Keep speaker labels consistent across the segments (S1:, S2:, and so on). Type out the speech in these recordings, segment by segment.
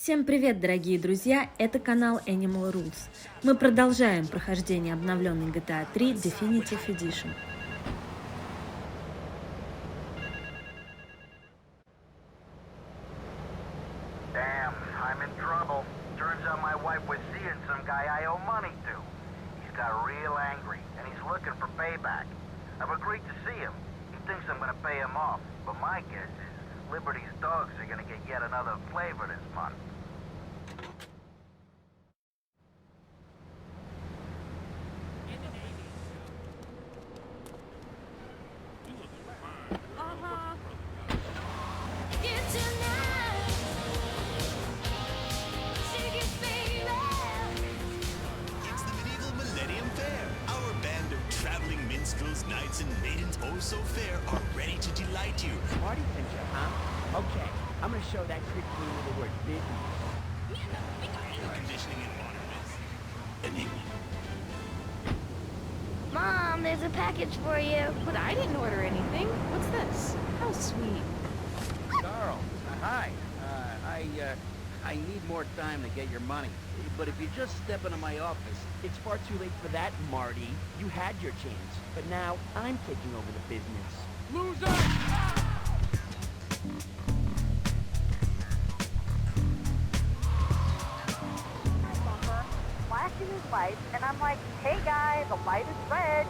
S1: Всем привет, дорогие друзья! Это канал Animal Rules. Мы продолжаем прохождение обновленной GTA 3 Definitive Edition.
S2: Damn, I'm in trouble. Turns out my wife was seeing some guy I owe money to. He's got real angry, and he's looking for payback. I've agreed to see him. He thinks I'm gonna pay him off, but my guess is Liberty's dogs are gonna get yet another flavor this month.
S3: Knights and maidens oh so fair are ready to delight you.
S4: Party picture, huh? Okay, I'm gonna show that trick queen with the word business.
S3: Air conditioning and modern.
S5: Mom, there's a package for you.
S6: But I didn't order anything. What's this? How sweet.
S4: Carl, hi. I need more time to get your money. But if you just step into my office, it's far too late for that, Marty. You had your chance. But now I'm taking over the business. Loser!
S5: Bumper, flashing his lights, and I'm like, hey guy, the light is red.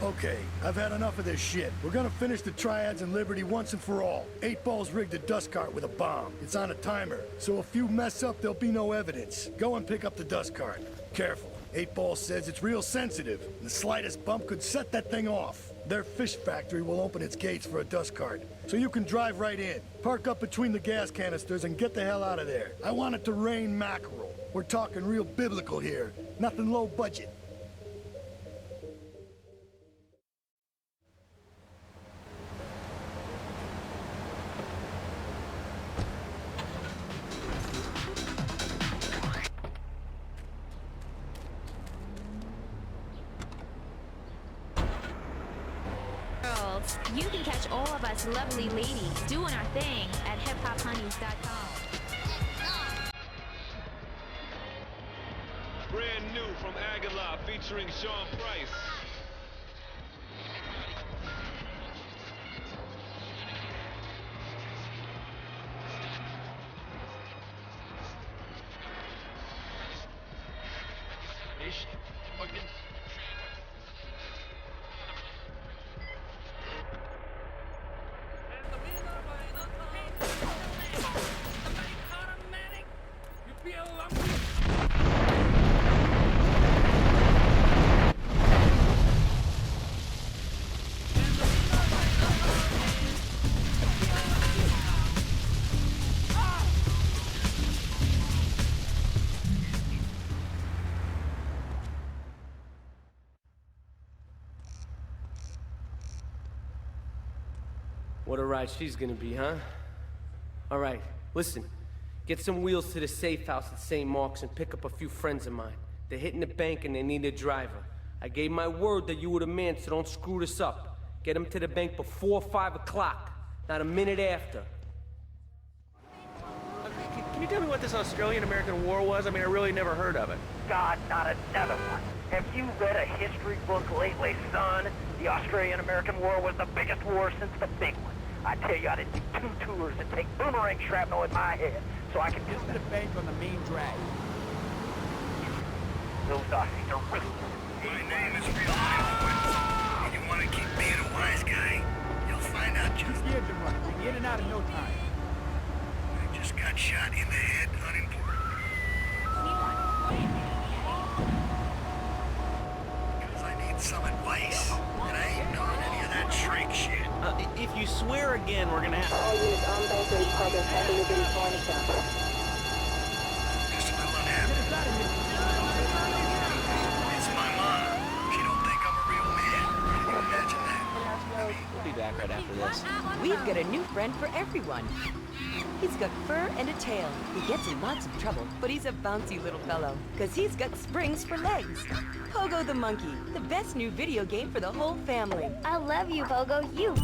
S7: Okay, I've had enough of this shit. We're gonna finish the triads in Liberty once and for all. 8 Ball's rigged a dust cart with a bomb. It's on a timer, so if you mess up, there'll be no evidence. Go and pick up the dust cart. Careful. 8 Ball says it's real sensitive, and the slightest bump could set that thing off. Their fish factory will open its gates for a dust cart, so you can drive right in. Park up between the gas canisters and get the hell out of there. I want it to rain mackerel. We're talking real biblical here, nothing low budget.
S8: You can catch all of us lovely ladies doing our thing at hiphophoneys.com.
S9: Brand new from Aguilar featuring Sean Price. Ish. Fucking.
S10: What a ride she's gonna be, huh? All right, listen. Get some wheels to the safe house at St. Mark's and pick up a few friends of mine. They're hitting the bank and they need a driver. I gave my word that you were the man, so don't screw this up. Get them to the bank before 5 o'clock, not a minute after.
S4: Can you tell me what this Australian-American War was? I mean, I really never heard of it.
S2: God, not another one. Have you read a history book lately, son? The Australian-American War was the biggest war since the big one. I tell you, I did 2 tours and take boomerang shrapnel in my head, so I can do
S4: To the bank on the main drag.
S2: Those Aussies are ruthless.
S11: My name is Real. And you want to keep being a wise guy, you'll find out just...
S4: Yeah, Jim, we'll be in and out in no time.
S11: I just got shot in the head, unimportant. Because I need some advice, and I ain't doing any of that shrink shit.
S4: If you swear again, we're gonna have...
S11: All units on base ready progress at the Liberty Foreign Exchange. Just a little unhappy. It's my mom. She don't think I'm a real man. Can you imagine that?
S4: We'll be back right after this.
S6: We've got a new friend for everyone.
S12: He's got fur and a tail. He gets in lots of trouble, but he's a bouncy little fellow, because he's got springs for legs. Pogo the Monkey, the best new video game for the whole family.
S8: I love you, Pogo. You.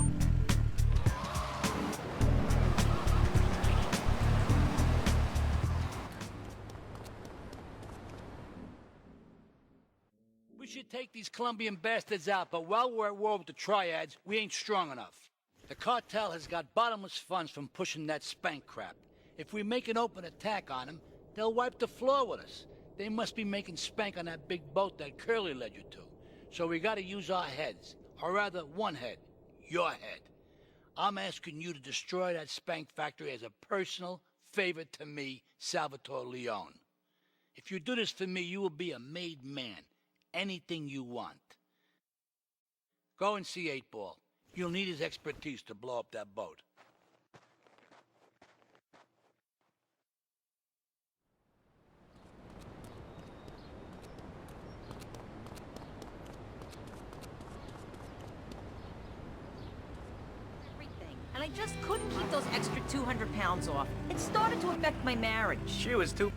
S13: We should take these Colombian bastards out, but while we're at war with the triads, we ain't strong enough. The cartel has got bottomless funds from pushing that spank crap. If we make an open attack on them, they'll wipe the floor with us. They must be making spank on that big boat that Curly led you to. So we gotta use our heads. Or rather, one head. Your head. I'm asking you to destroy that spank factory as a personal favor to me, Salvatore Leone. If you do this for me, you will be a made man. Anything you want. Go and see 8-Ball. You'll need his expertise to blow up that boat.
S12: And I just couldn't keep those extra 200 pounds off. It started to affect my marriage.
S10: She was too...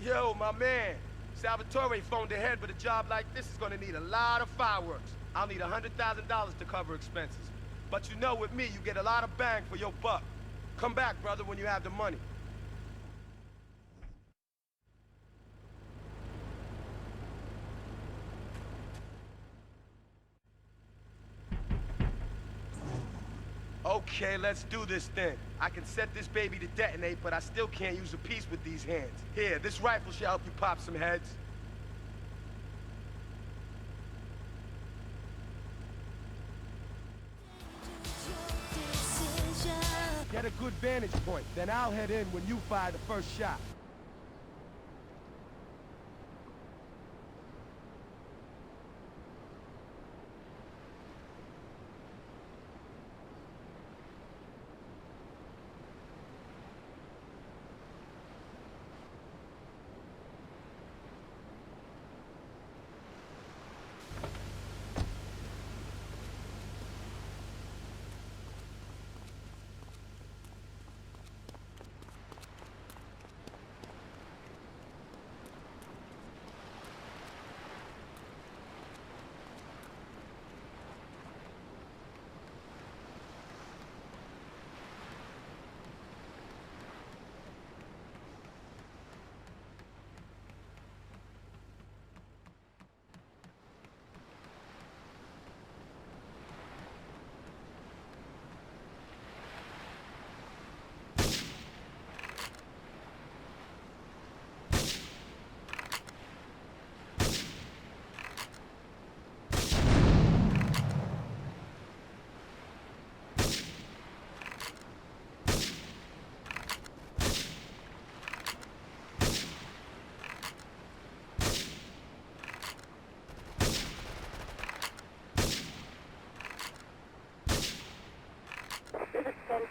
S14: Yo, my man. Salvatore phoned ahead, but a job like this is gonna need a lot of fireworks. I'll need $100,000 to cover expenses. But you know, with me, you get a lot of bang for your buck. Come back, brother, when you have the money. Okay, let's do this thing. I can set this baby to detonate, but I still can't use a piece with these hands. Here, this rifle should help you pop some heads. Get a good vantage point, then I'll head in when you fire the first shot.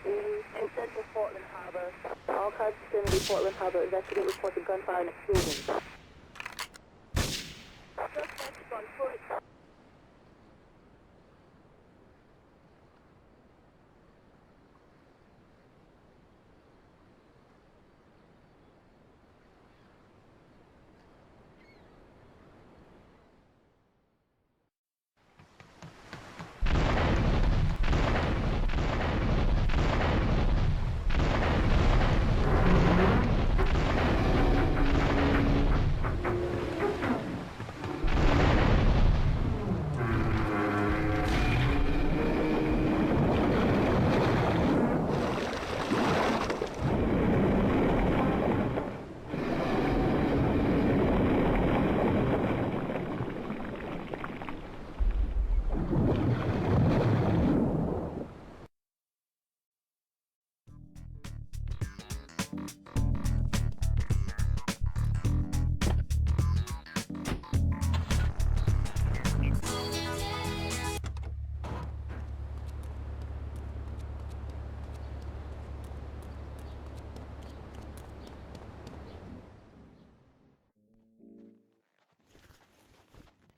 S5: In central Portland Harbor. All cars vicinity Portland Harbor. Investigate reported gunfire and explosions. Suspects on foot.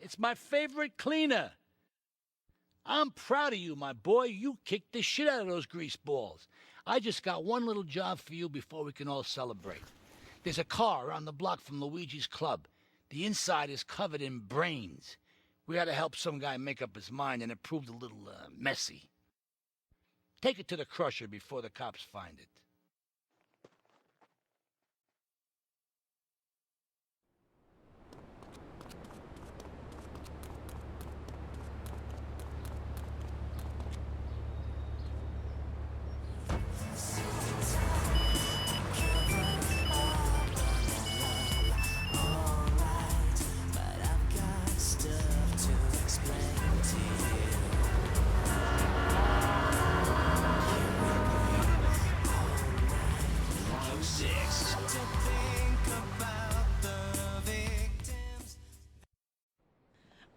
S13: It's my favorite cleaner. I'm proud of you, my boy. You kicked the shit out of those grease balls. I just got one little job for you before we can all celebrate. There's a car around the block from Luigi's club. The inside is covered in brains. We had to help some guy make up his mind, and it proved a little, messy. Take it to the crusher before the cops find it.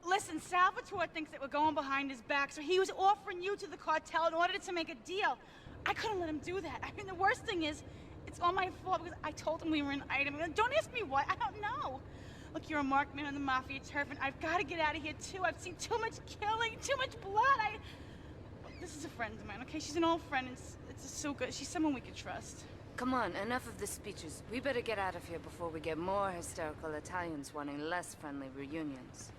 S15: Listen, Salvatore thinks that we're going behind his back, so he was offering you to the cartel in order to make a deal. I couldn't let him do that. I mean, the worst thing is, it's all my fault because I told him we were an item. Don't ask me why. I don't know. Look, you're a marked man on the Mafia turf, and I've got to get out of here, too. I've seen too much killing, too much blood. This is a friend of mine, okay? She's an old friend. It's so good. She's someone we could trust.
S16: Come on, enough of the speeches. We better get out of here before we get more hysterical Italians wanting less friendly reunions.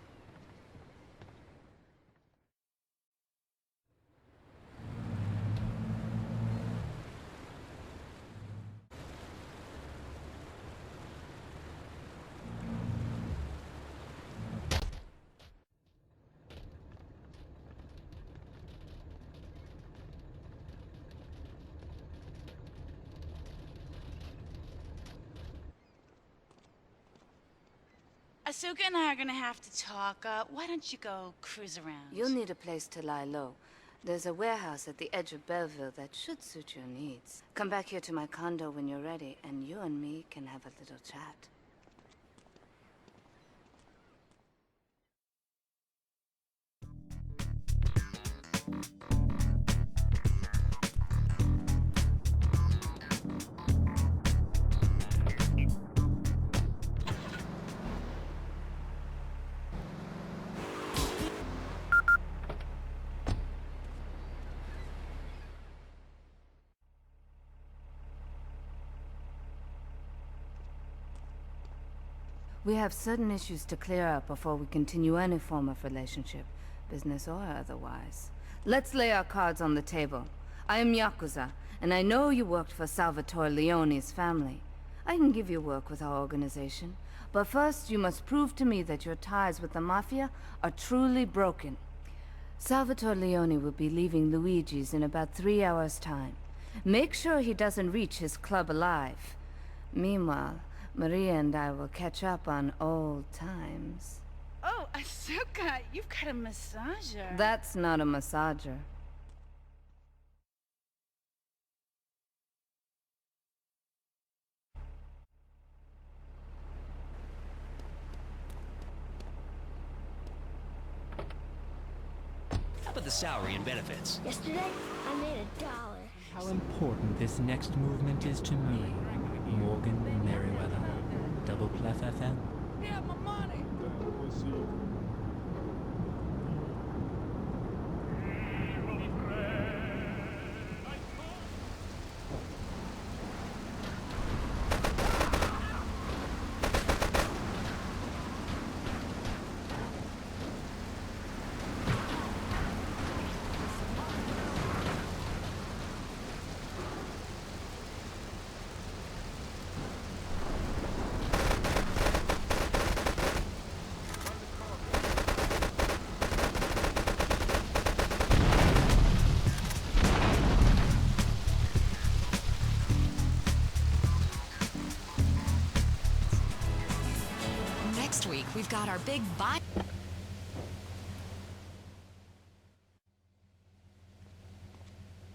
S15: Asuka and I are gonna have to talk. Why don't you go cruise around?
S16: You'll need a place to lie low. There's a warehouse at the edge of Belleville that should suit your needs. Come back here to my condo when you're ready, and you and me can have a little chat. We have certain issues to clear up before we continue any form of relationship, business or otherwise. Let's lay our cards on the table. I am Yakudza, and I know you worked for Salvatore Leone's family. I can give you work with our organization, but first you must prove to me that your ties with the Mafia are truly broken. Salvatore Leone will be leaving Luigi's in about 3 hours' time. Make sure he doesn't reach his club alive. Meanwhile, Maria and I will catch up on old times.
S15: Oh, Asuka, you've got a massager.
S16: That's not a massager.
S17: How about the salary and benefits?
S18: Yesterday, I made $1.
S19: How important this next movement is to me, Morgan Merriweather. Double Clef FM.
S13: Yeah, my money!
S20: Next week, we've got our big buy.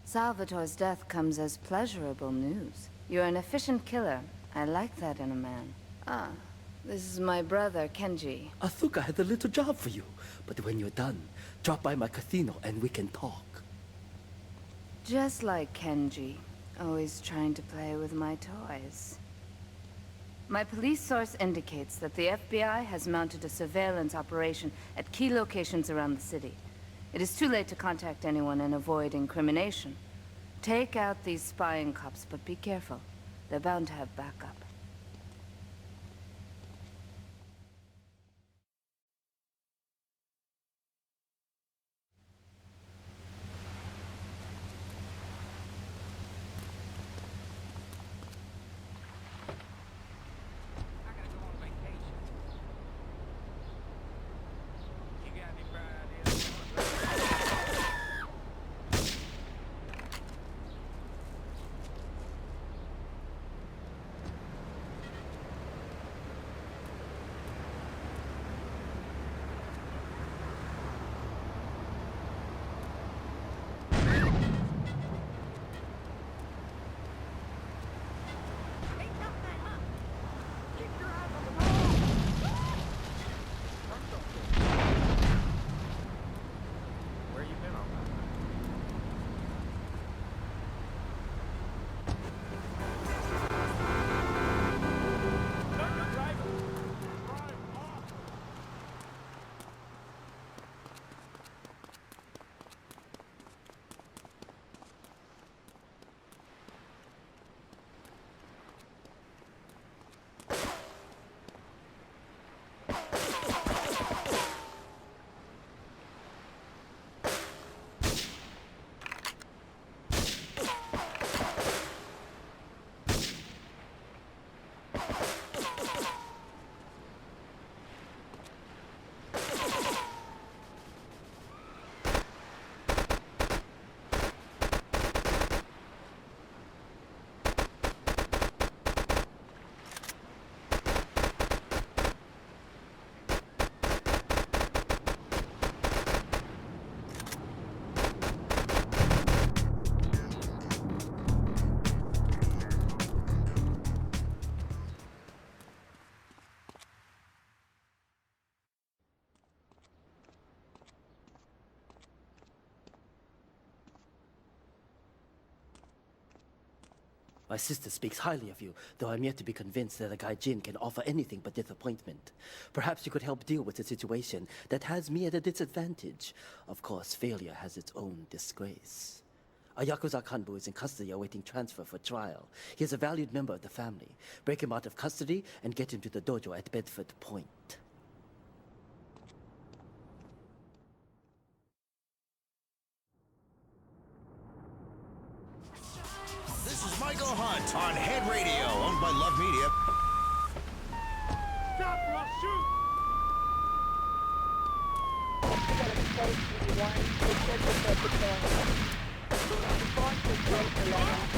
S16: Salvatore's death comes as pleasurable news. You're an efficient killer. I like that in a man. Ah, this is my brother, Kenji.
S21: Asuka has a little job for you, but when you're done, drop by my casino and we can talk.
S16: Just like Kenji, always trying to play with my toys. My police source indicates that the FBI has mounted a surveillance operation at key locations around the city. It is too late to contact anyone and avoid incrimination. Take out these spying cops, but be careful. They're bound to have backup.
S21: My sister speaks highly of you, though I'm yet to be convinced that a guy Jin can offer anything but disappointment. Perhaps you could help deal with a situation that has me at a disadvantage. Of course, failure has its own disgrace. A Yakuza Kambu is in custody awaiting transfer for trial. He is a valued member of the family. Break him out of custody and get him to the dojo at Bedford Point.
S3: This is Michael Hunt on Head Radio, owned by Love Media.
S14: Stop or I'll shoot!
S5: Take him out!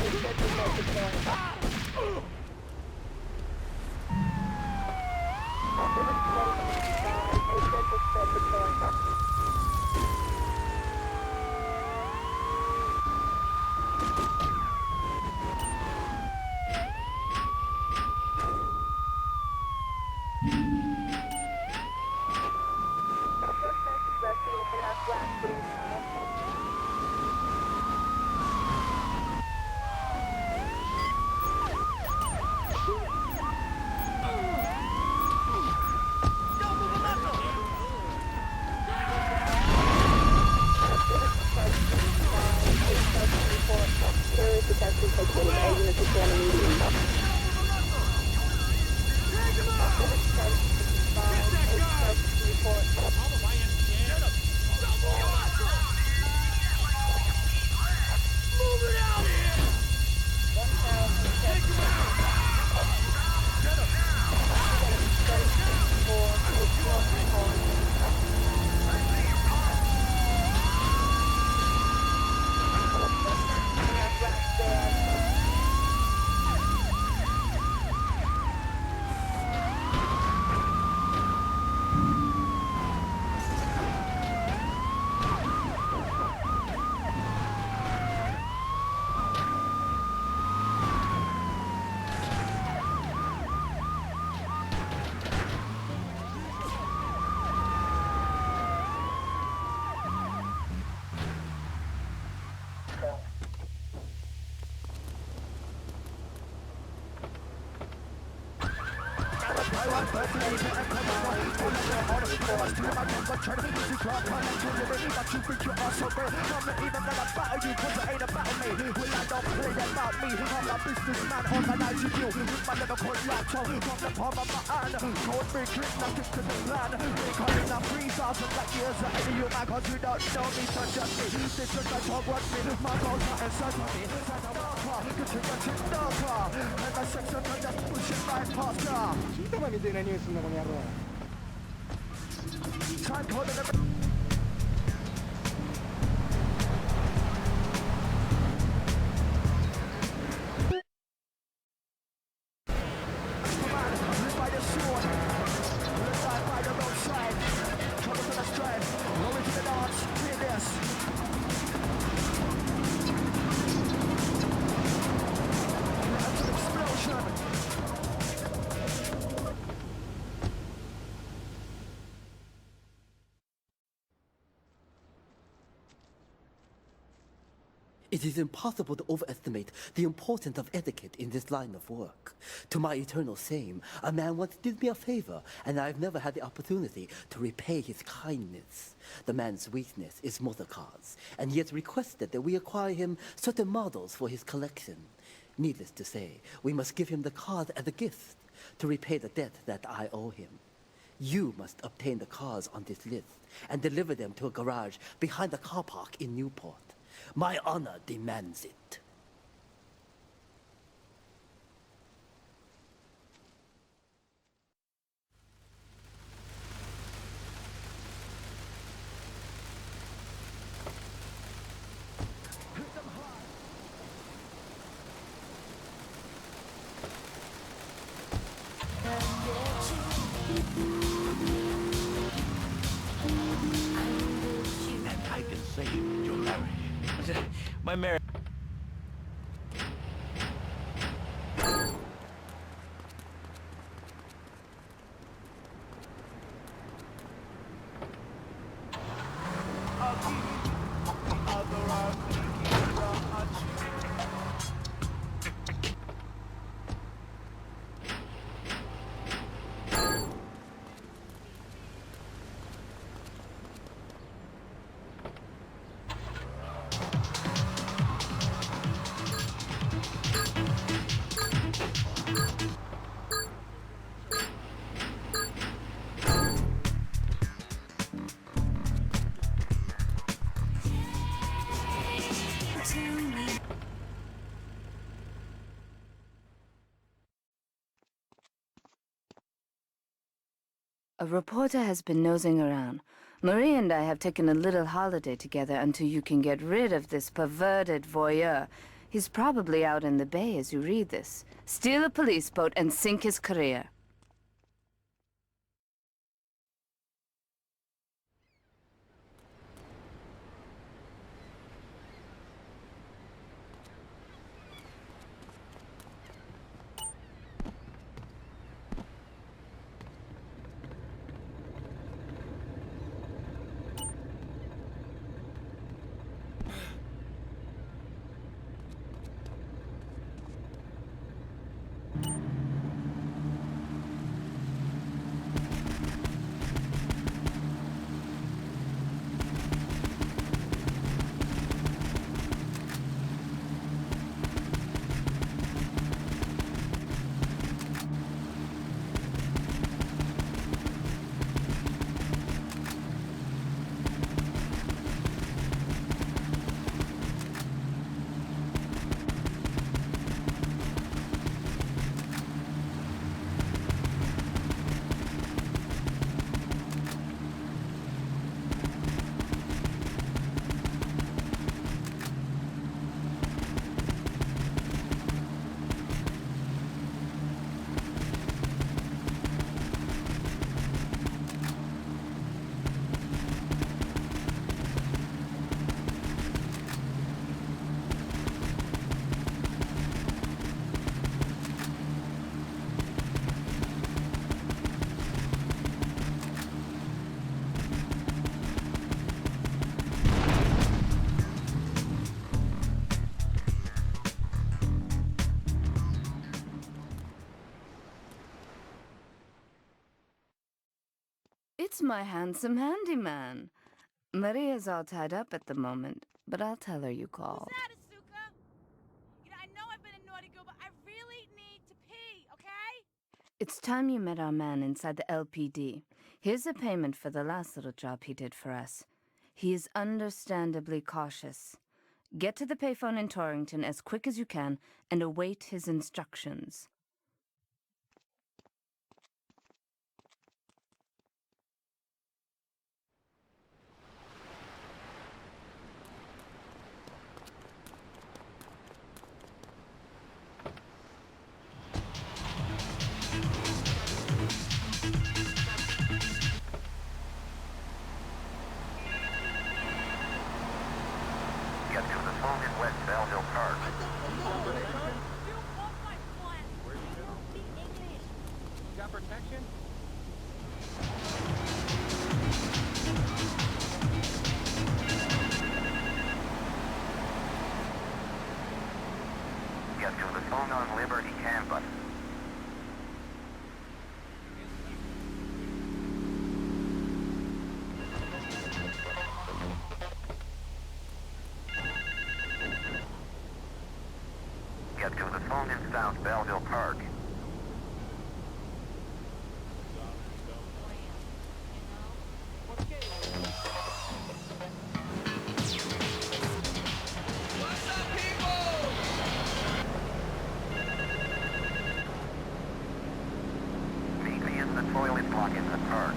S21: It is impossible to overestimate the importance of etiquette in this line of work. To my eternal shame, a man once did me a favor, and I've never had the opportunity to repay his kindness. The man's weakness is motor cars, and he has requested that we acquire him certain models for his collection. Needless to say, we must give him the cars as a gift to repay the debt that I owe him. You must obtain the cars on this list and deliver them to a garage behind the car park in Newport. My honor demands it.
S3: And I can save your marriage. My marriage.
S16: A reporter has been nosing around. Marie and I have taken a little holiday together until you can get rid of this perverted voyeur. He's probably out in the bay as you read this. Steal a police boat and sink his career. It's my handsome handyman. Maria's all tied up at the moment, but I'll tell her you called.
S15: Who's that, Asuka? You know, I know I've been a naughty girl, but I really need to pee, okay?
S16: It's time you met our man inside the LPD. Here's a payment for the last little job he did for us. He is understandably cautious. Get to the payphone in Torrington as quick as you can and await his instructions.
S2: Get to the phone in West Belleville Park.
S17: Got protection?
S2: Get to the phone on Liberty campus. Get to the phone in South Belleville Park. Meet me in the toilet block in the park.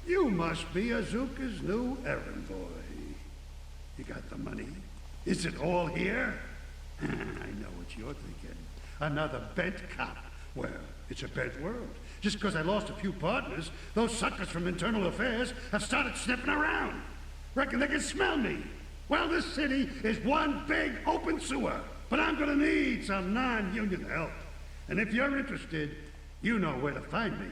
S22: You must be Azuka's new errand boy. You got the money? Is it all here? I know what you're thinking. Another bent cop. Well, it's a bent world. Just because I lost a few partners, those suckers from Internal Affairs have started sniffing around. Reckon they can smell me. Well, this city is one big open sewer. But I'm gonna need some non-union help. And if you're interested, you know where to find me.